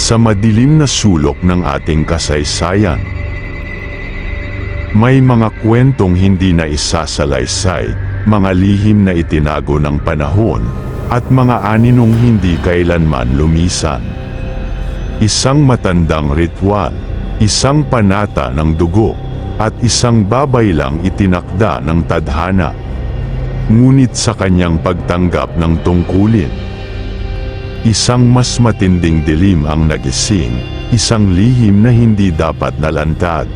sa madilim na sulok ng ating kasaysayan. May mga kwentong hindi na isasalaysay, mga lihim na itinago ng panahon, at mga aninong hindi kailanman lumisan. Isang matandang ritual, isang panata ng dugo, at isang babay lang itinakda ng tadhana. Ngunit sa kanyang pagtanggap ng tungkulin, isang mas matinding dilim ang nagising, isang lihim na hindi dapat nalantad.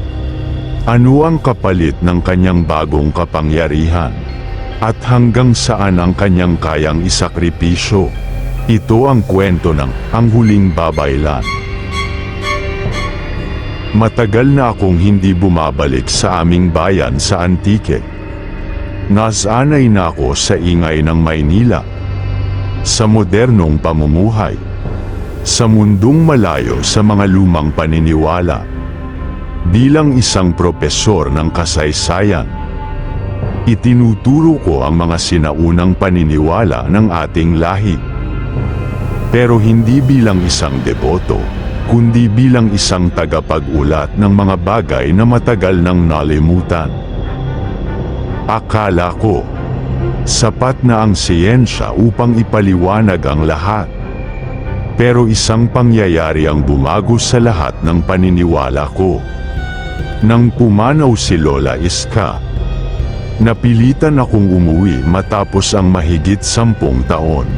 Ano ang kapalit ng kanyang bagong kapangyarihan? At hanggang saan ang kanyang kayang isakripisyo? Ito ang kwento ng Ang Huling Babaylan. Matagal na akong hindi bumabalik sa aming bayan sa Antique. Nasanay na ako sa ingay ng Maynila, sa modernong pamumuhay, sa mundong malayo sa mga lumang paniniwala. Bilang isang propesor ng kasaysayan, itinuturo ko ang mga sinaunang paniniwala ng ating lahi. Pero hindi bilang isang deboto, kundi bilang isang tagapag-ulat ng mga bagay na matagal nang nalimutan. Akala ko, sapat na ang siyensya upang ipaliwanag ang lahat. Pero isang pangyayari ang bumago sa lahat ng paniniwala ko. Nang pumanaw si Lola Iska, napilitan akong umuwi matapos ang mahigit 10 taon.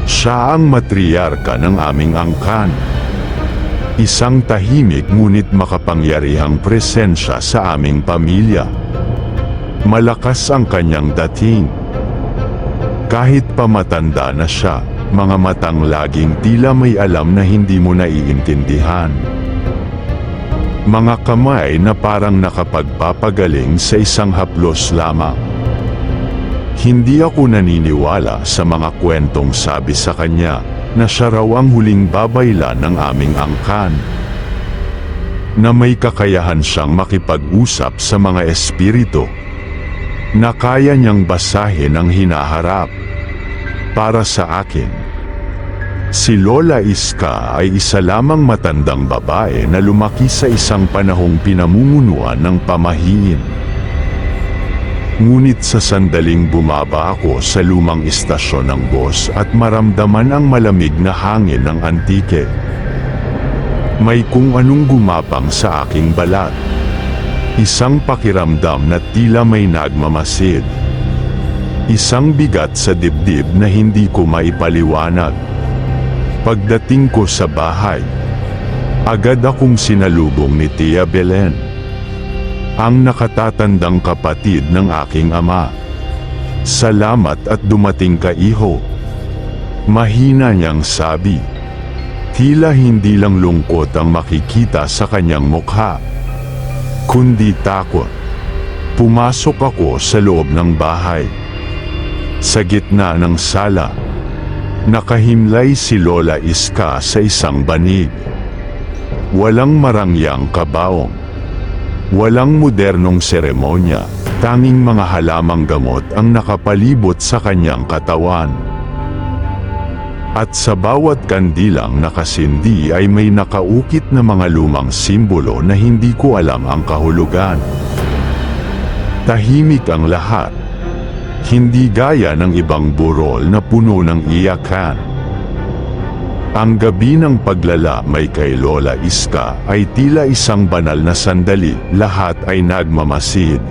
Siya ang matriarka ng aming angkan. Isang tahimik ngunit makapangyarihang presensya sa aming pamilya. Malakas ang kanyang dating. Kahit pa matanda na siya, mga matang laging tila may alam na hindi mo naiintindihan. Mga kamay na parang nakapagpapagaling sa isang haplos lamang. Hindi ako naniniwala sa mga kwentong sabi sa kanya na siya raw ang huling babaylan ng aming angkan. Na may kakayahan siyang makipag-usap sa mga espiritu. Na kaya niyang basahin ang hinaharap. Para sa akin, si Lola Iska ay isa lamang matandang babae na lumaki sa isang panahong pinamumunuan ng pamahiin. Ngunit sa sandaling bumaba ako sa lumang istasyon ng bus at maramdaman ang malamig na hangin ng Antique, may kung anong gumapang sa aking balat. Isang pakiramdam na tila may nagmamasid. Isang bigat sa dibdib na hindi ko maipaliwanag. Pagdating ko sa bahay, agad akong sinalubong ni Tia Belen, ang nakatatandang kapatid ng aking ama. Salamat at dumating ka, iho. Mahina niyang sabi. Tila hindi lang lungkot ang makikita sa kanyang mukha, kundi takot. Pumasok ako sa loob ng bahay. Sa gitna ng sala, nakahimlay si Lola Iska sa isang banig. Walang marangyang kabaong. Walang modernong seremonya, tanging mga halamang gamot ang nakapalibot sa kanyang katawan. At sa bawat kandilang nakasindi ay may nakaukit na mga lumang simbolo na hindi ko alam ang kahulugan. Tahimik ang lahat. Hindi gaya ng ibang burol na puno ng iyakan. Ang gabi ng paglalamay kay Lola Iska ay tila isang banal na sandali, lahat ay nagmamasid.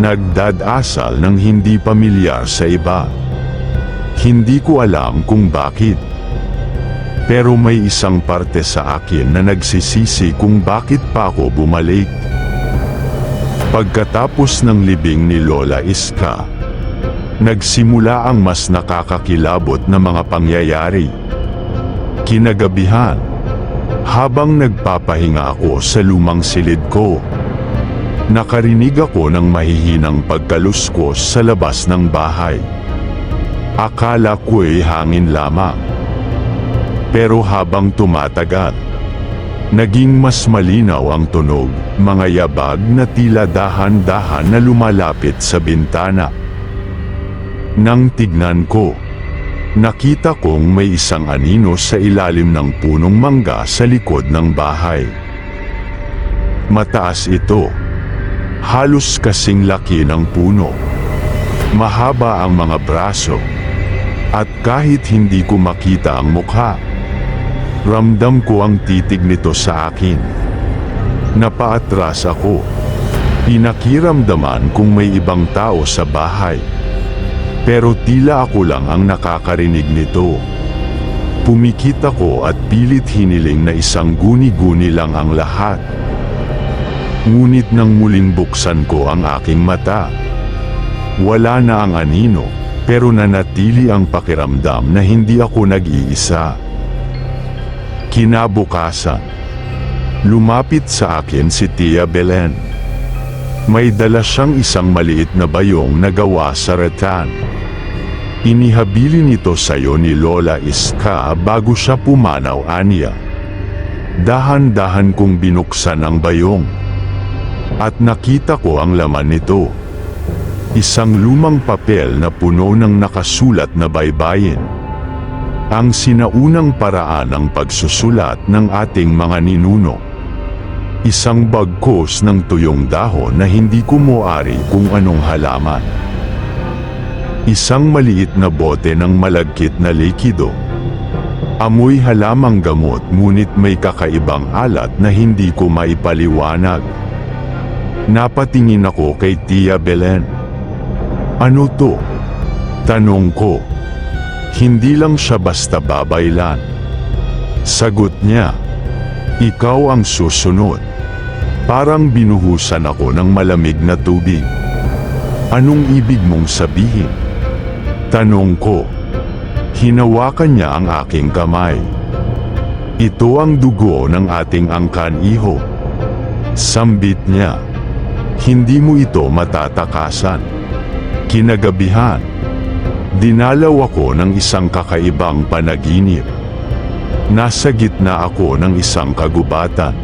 Nagdadasal ng hindi pamilyar sa iba. Hindi ko alam kung bakit. Pero may isang parte sa akin na nagsisisi kung bakit pa ako bumalik. Pagkatapos ng libing ni Lola Iska, nagsimula ang mas nakakakilabot na mga pangyayari. Kinagabihan, habang nagpapahinga ako sa lumang silid ko, nakarinig ako ng mahihinang pagkaluskos sa labas ng bahay. Akala ko'y hangin lamang. Pero habang tumatagal, naging mas malinaw ang tunog, mga yabag na tila dahan-dahan na lumalapit sa bintana. Nang tignan ko, Nakita kong may isang anino sa ilalim ng punong mangga sa likod ng bahay. Mataas ito, halos kasing laki ng puno. Mahaba ang mga braso, at kahit hindi ko makita ang mukha, ramdam ko ang titig nito sa akin. Napaatras ako. Pinakiramdaman kung may ibang tao sa bahay. Pero tila ako lang ang nakakarinig nito. Pumikit ako at pilit hiniling na isang guni-guni lang ang lahat. Ngunit nang muling buksan ko ang aking mata, wala na ang anino, pero nanatili ang pakiramdam na hindi ako nag-iisa. Kinabukasan, lumapit sa akin si Tia Belen. May dala siyang isang maliit na bayong na gawa sa rattan. Inihabili nito sa'yo ni Lola Iska bago siya pumanaw, aniya. Dahan-dahan kong binuksan ang bayong. At nakita ko ang laman nito. Isang lumang papel na puno ng nakasulat na baybayin. Ang sinaunang paraan ng pagsusulat ng ating mga ninuno. Isang bagkos ng tuyong dahon na hindi ko moari kung anong halaman. Isang maliit na bote ng malagkit na likido. Amoy halamang gamot, ngunit may kakaibang alat na hindi ko maipaliwanag. Napatingin ako kay Tia Belen. Ano to? Tanong ko. Hindi lang siya basta babaylan. Sagot niya, ikaw ang susunod. Parang binuhusan ako ng malamig na tubig. Anong ibig mong sabihin? Tanong ko. Hinawakan niya ang aking kamay. Ito ang dugo ng ating angkan, iho. Sambit niya. Hindi mo ito matatakasan. Kinagabihan, dinalaw ako ng isang kakaibang panaginip. Nasa gitna ako ng isang kagubatan.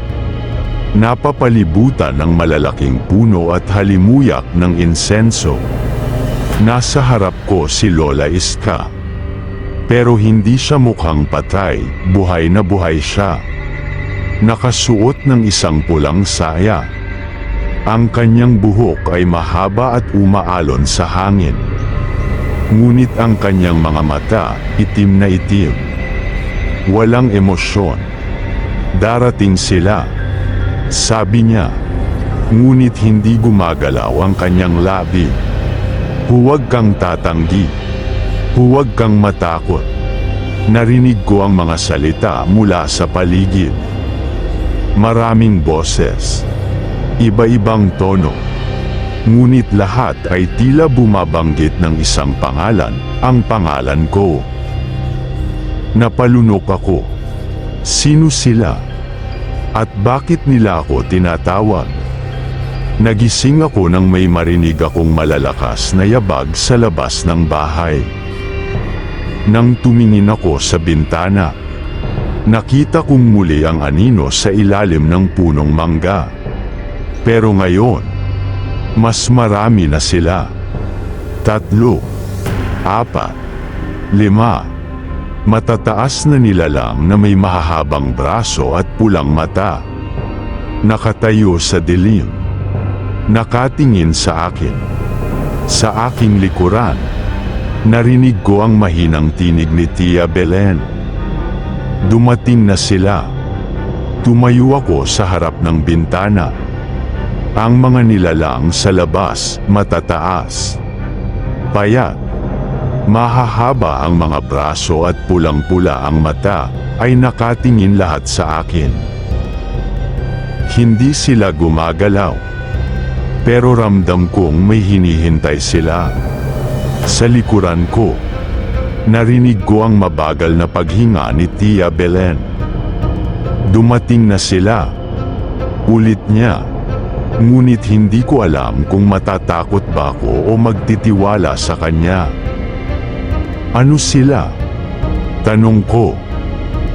Napapalibutan ng malalaking puno at halimuyak ng insenso. Nasa harap ko si Lola Iska. Pero hindi siya mukhang patay, buhay na buhay siya. Nakasuot ng isang pulang saya. Ang kanyang buhok ay mahaba at umaalon sa hangin. Ngunit ang kanyang mga mata, itim na itim. Walang emosyon. Darating sila, sabi niya. Ngunit hindi gumagalaw ang kanyang labi. Huwag kang tatanggi. Huwag kang matakot. Narinig ko ang mga salita mula sa paligid. Maraming boses. Iba-ibang tono. Ngunit lahat ay tila bumabanggit ng isang pangalan, ang pangalan ko. Napalunok ako. Sino sila? At bakit nila ako tinatawag? Nagising ako nang may marinig akong malalakas na yabag sa labas ng bahay. Nang tumingin ako sa bintana, nakita kong muli ang anino sa ilalim ng punong mangga. Pero ngayon, mas marami na sila. 3, 4, 5. Matataas na nilalang na may mahahabang braso at pulang mata. Nakatayo sa dilim. Nakatingin sa akin. Sa aking likuran, narinig ko ang mahinang tinig ni Tia Belen. Dumating na sila. Tumayo ako sa harap ng bintana. Ang mga nilalang sa labas, matataas. Payat. Mahahaba ang mga braso at pulang-pula ang mata, ay nakatingin lahat sa akin. Hindi sila gumagalaw. Pero ramdam kong may hinihintay sila. Sa likuran ko, narinig ko ang mabagal na paghinga ni Tia Belen. Dumating na sila. Ulit niya. Ngunit hindi ko alam kung matatakot ba ako o magtitiwala sa kanya. Ano sila? Tanong ko.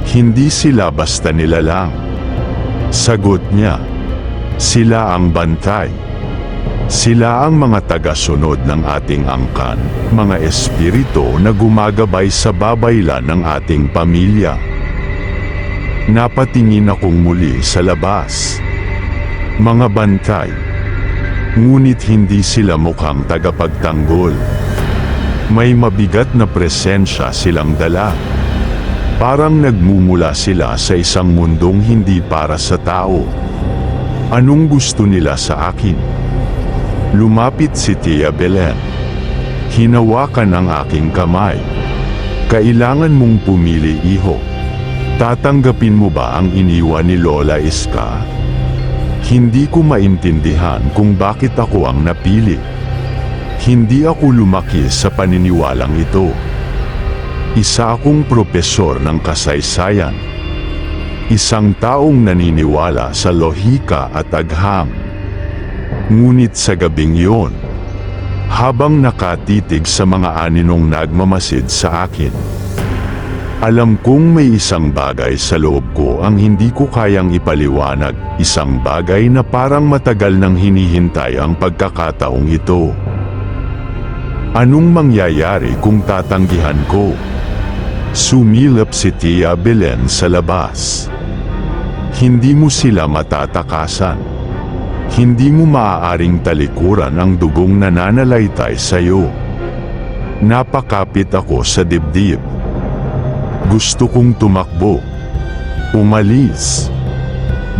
Hindi sila basta nilalang. Sagot niya. Sila ang bantay. Sila ang mga tagasunod ng ating angkan, mga espiritu na gumagabay sa babaylan ng ating pamilya. Napatingin akong muli sa labas. Mga bantay. Ngunit hindi sila mukhang tagapagtanggol. May mabigat na presensya silang dala. Parang nagmumula sila sa isang mundong hindi para sa tao. Anong gusto nila sa akin? Lumapit si Tia Belen. Hinawakan ang aking kamay. Kailangan mong pumili, iho. Tatanggapin mo ba ang iniwan ni Lola Iska? Hindi ko maintindihan kung bakit ako ang napili. Hindi ako lumaki sa paniniwalang ito. Isa akong propesor ng kasaysayan. Isang taong naniniwala sa lohika at agham. Ngunit sa gabing iyon, habang nakatitig sa mga aninong nagmamasid sa akin, alam kong may isang bagay sa loob ko ang hindi ko kayang ipaliwanag, isang bagay na parang matagal nang hinihintay ang pagkakataong ito. Anong mangyayari kung tatanggihan ko? Sumilap si Tia Belen sa labas. Hindi mo sila matatakasan. Hindi mo maaaring talikuran ang dugong nananalaytay sa iyo. Napakapit ako sa dibdib. Gusto kong tumakbo. Umalis.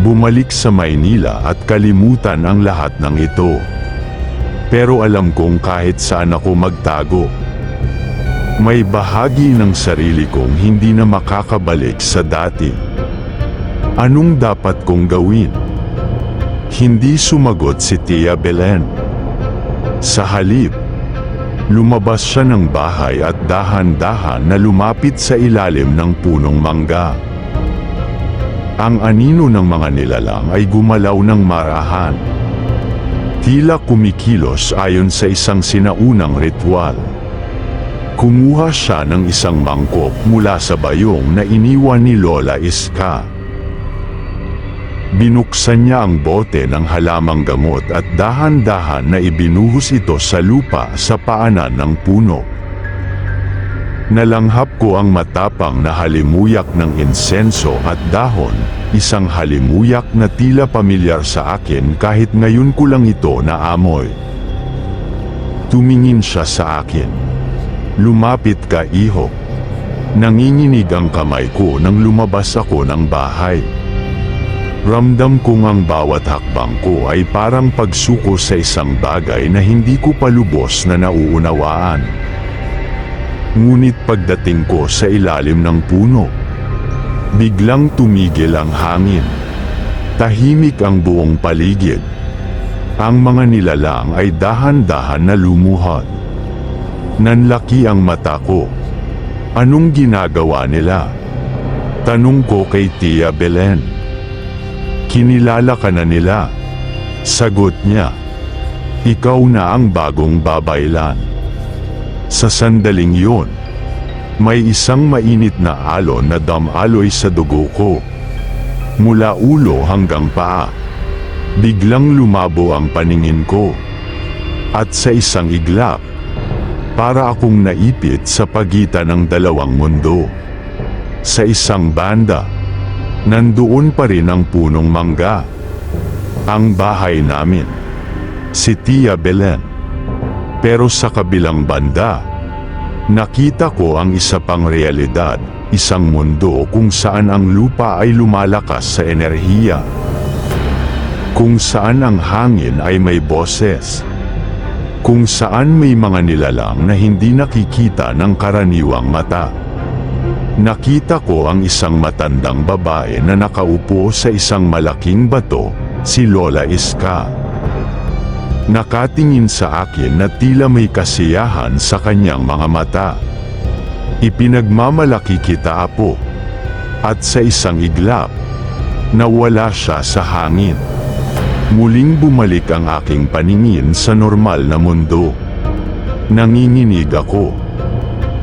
Bumalik sa Maynila at kalimutan ang lahat ng ito. Pero alam kong kahit saan ako magtago, may bahagi ng sarili kong hindi na makakabalik sa dati. Anong dapat kong gawin? Hindi sumagot si Tia Belen. Sa halip, lumabas siya ng bahay at dahan-dahan na lumapit sa ilalim ng punong mangga. Ang anino ng mga nilalang ay gumalaw ng marahan. Tila kumikilos ayon sa isang sinaunang ritual. Kumuha siya ng isang mangkok mula sa bayong na iniwan ni Lola Iska. Binuksan niya ang bote ng halamang gamot at dahan-dahan na ibinuhos ito sa lupa sa paanan ng puno. Nalanghap ko ang matapang na halimuyak ng insenso at dahon, isang halimuyak na tila pamilyar sa akin kahit ngayon ko lang ito naamoy. Tumingin siya sa akin. Lumapit ka, iho. Nanginginig ang kamay ko nang lumabas ako ng bahay. Ramdam kong ang bawat hakbang ko ay parang pagsuko sa isang bagay na hindi ko pa lubos na nauunawaan. Ngunit pagdating ko sa ilalim ng puno, biglang tumigil ang hangin. Tahimik ang buong paligid. Ang mga nilalang ay dahan-dahan na lumuhod. Nanlaki ang mata ko. Anong ginagawa nila? Tanong ko kay Tia Belen. Kinilala ka na nila. Sagot niya. Ikaw na ang bagong babaylan. Sa sandaling yun, may isang mainit na alon na damaloy sa dugo ko. Mula ulo hanggang paa. Biglang lumabo ang paningin ko. At sa isang iglap, para akong naipit sa pagitan ng dalawang mundo. Sa isang banda, nandoon pa rin ang punong mangga. Ang bahay namin. Si Tia Belen. Pero sa kabilang banda, nakita ko ang isa pang realidad, isang mundo kung saan ang lupa ay lumalakas sa enerhiya. Kung saan ang hangin ay may boses. Kung saan may mga nilalang na hindi nakikita ng karaniwang mata. Nakita ko ang isang matandang babae na nakaupo sa isang malaking bato, si Lola Iska. Nakatingin sa akin na tila may kasiyahan sa kanyang mga mata. Ipinagmamalaki kita, apo. At sa isang iglap, nawala siya sa hangin. Muling bumalik ang aking paningin sa normal na mundo. Nanginginig ako.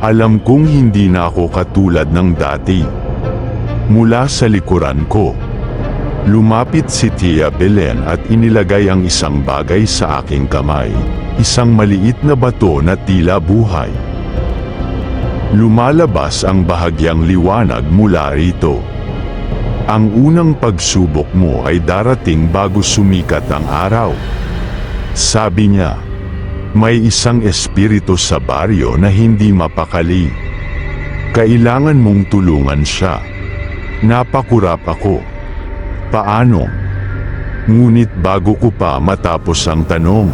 Alam kong hindi na ako katulad ng dati. Mula sa likuran ko, Lumapit si Tia Belen at inilagay ang isang bagay sa aking kamay, isang maliit na bato na tila buhay. Lumalabas ang bahagyang liwanag mula rito. Ang unang pagsubok mo ay darating bago sumikat ang araw. Sabi niya, may isang espiritu sa baryo na hindi mapakali. Kailangan mong tulungan siya. Napakurap ako. Paano? Ngunit bago ko pa matapos ang tanong,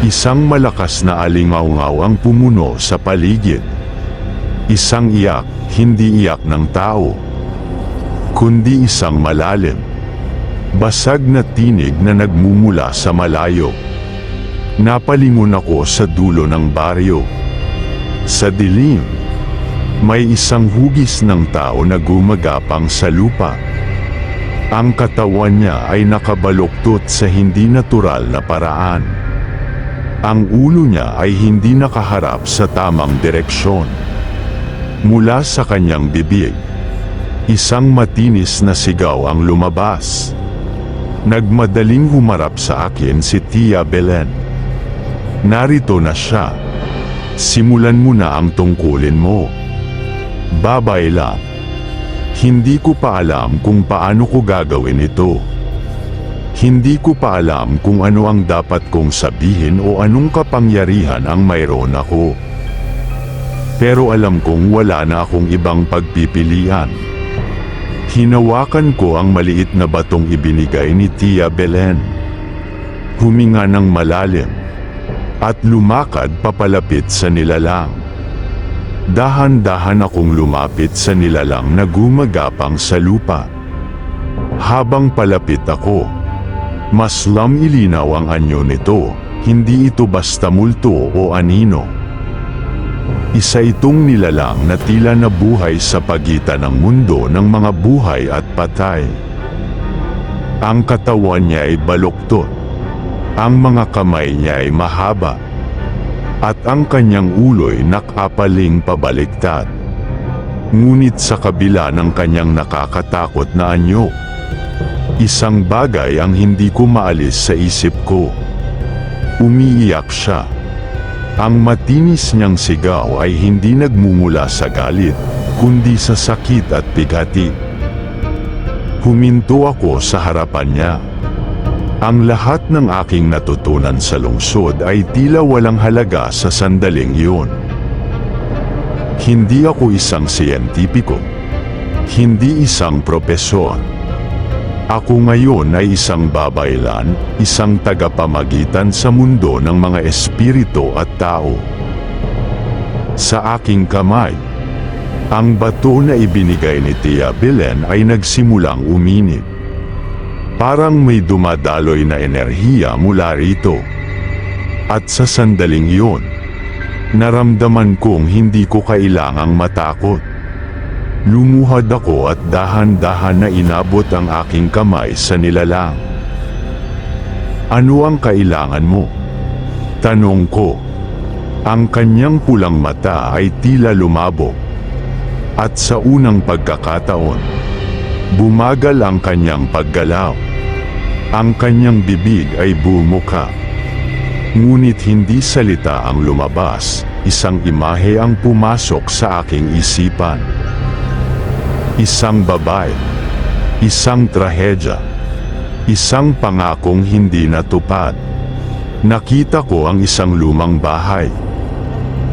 isang malakas na alingaw-ngaw ang pumuno sa paligid. Isang iyak, hindi iyak ng tao, kundi isang malalim, basag na tinig na nagmumula sa malayo. Napalingon ako sa dulo ng baryo. Sa dilim, may isang hugis ng tao na gumagapang sa lupa. Ang katawan niya ay nakabaluktot sa hindi natural na paraan. Ang ulo niya ay hindi nakaharap sa tamang direksyon. Mula sa kanyang bibig, isang matinis na sigaw ang lumabas. Nagmadaling humarap sa akin si Tia Belen. Narito na siya. Simulan mo na ang tungkulin mo. Babay lang. Hindi ko pa alam kung paano ko gagawin ito. Hindi ko pa alam kung ano ang dapat kong sabihin o anong kapangyarihan ang mayroon ako. Pero alam kong wala na akong ibang pagpipilian. Hinawakan ko ang maliit na batong ibinigay ni Tia Belen. Huminga ng malalim at lumakad papalapit sa nilalang. Dahan-dahan akong lumapit sa nilalang na gumagapang sa lupa. Habang palapit ako, mas lamilinaw ang anyo nito, hindi ito basta multo o anino. Isa itong nilalang na tila nabuhay sa pagitan ng mundo ng mga buhay at patay. Ang katawan niya ay baluktot, ang mga kamay niya ay mahaba, at ang kanyang ulo'y nakapaling pabaliktad. Ngunit sa kabila ng kanyang nakakatakot na anyo, isang bagay ang hindi ko maalis sa isip ko. Umiiyak siya. Ang matinis niyang sigaw ay hindi nagmumula sa galit, kundi sa sakit at bigati. Huminto ako sa harapan niya. Ang lahat ng aking natutunan sa lungsod ay tila walang halaga sa sandaling iyon. Hindi ako isang siyentipiko. Hindi isang propesor. Ako ngayon ay isang babaylan, isang tagapamagitan sa mundo ng mga espiritu at tao. Sa aking kamay, ang bato na ibinigay ni Tia Belen ay nagsimulang uminit. Parang may dumadaloy na enerhiya mula rito. At sa sandaling iyon, naramdaman kong hindi ko kailangang matakot. Lumuhad ako at dahan-dahan na inabot ang aking kamay sa nilalang. Ano ang kailangan mo? Tanong ko. Ang kanyang pulang mata ay tila lumabog. At sa unang pagkakataon, bumagal ang kanyang paggalaw. Ang kanyang bibig ay bumuka. Ngunit hindi salita ang lumabas, isang imahe ang pumasok sa aking isipan. Isang babae, isang trahedya, isang pangakong hindi natupad. Nakita ko ang isang lumang bahay.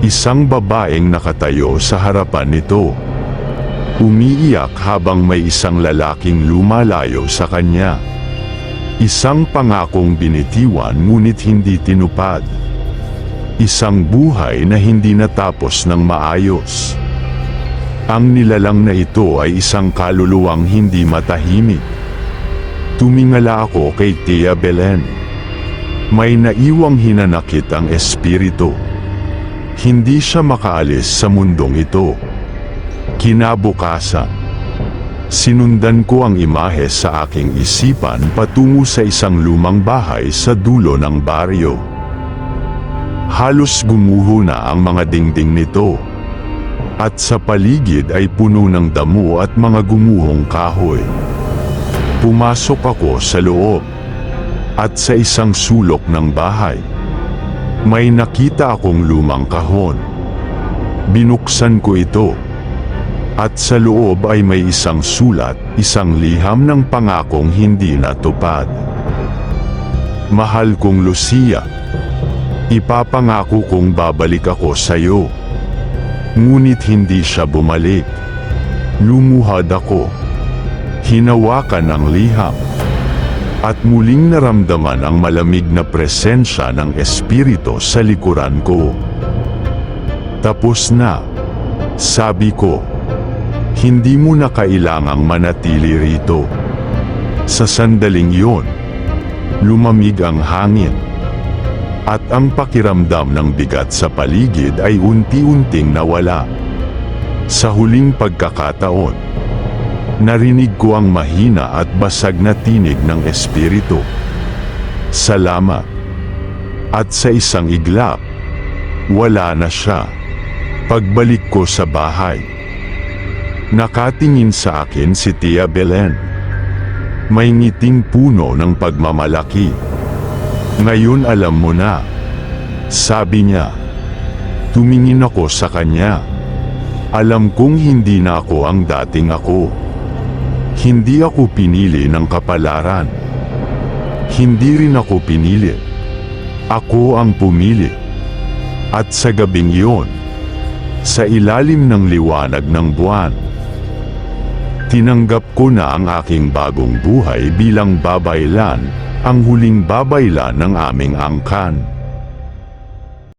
Isang babaeng nakatayo sa harapan nito. Umiiyak habang may isang lalaking lumalayo sa kanya. Isang pangakong binitiwan ngunit hindi tinupad. Isang buhay na hindi natapos ng maayos. Ang nilalang na ito ay isang kaluluwang hindi matahimik. Tumingala ako kay Tia Belen. May naiwang hinanakit ang espiritu. Hindi siya makaalis sa mundong ito. Kinabukasan, sinundan ko ang imahe sa aking isipan patungo sa isang lumang bahay sa dulo ng baryo. Halos gumuho na ang mga dingding nito. At sa paligid ay puno ng damo at mga gumuhong kahoy. Pumasok ako sa loob. At sa isang sulok ng bahay, may nakita akong lumang kahon. Binuksan ko ito. At sa loob ay may isang sulat, isang liham ng pangakong hindi natupad. Mahal kong Lucia, ipapangako kong babalik ako sa iyo. Ngunit hindi siya bumalik. Lumuhad ako. Hinawakan ang liham. At muling naramdaman ang malamig na presensya ng espiritu sa likuran ko. Tapos na, sabi ko. Hindi mo na kailangang manatili rito. Sa sandaling yon, lumamig ang hangin. At ang pakiramdam ng bigat sa paligid ay unti-unting nawala. Sa huling pagkakataon, narinig ko ang mahina at basag na tinig ng espiritu. Salamat. At sa isang iglap, wala na siya. Pagbalik ko sa bahay, nakatingin sa akin si Tia Belen. May ngiting puno ng pagmamalaki. Ngayon alam mo na, sabi niya. Tumingin ako sa kanya. Alam kong hindi na ako ang dating ako. Hindi ako pinili ng kapalaran. Hindi rin ako pinili. Ako ang pumili. At sa gabing iyon, sa ilalim ng liwanag ng buwan, tinanggap ko na ang aking bagong buhay bilang babaylan, ang huling babaylan ng aming angkan.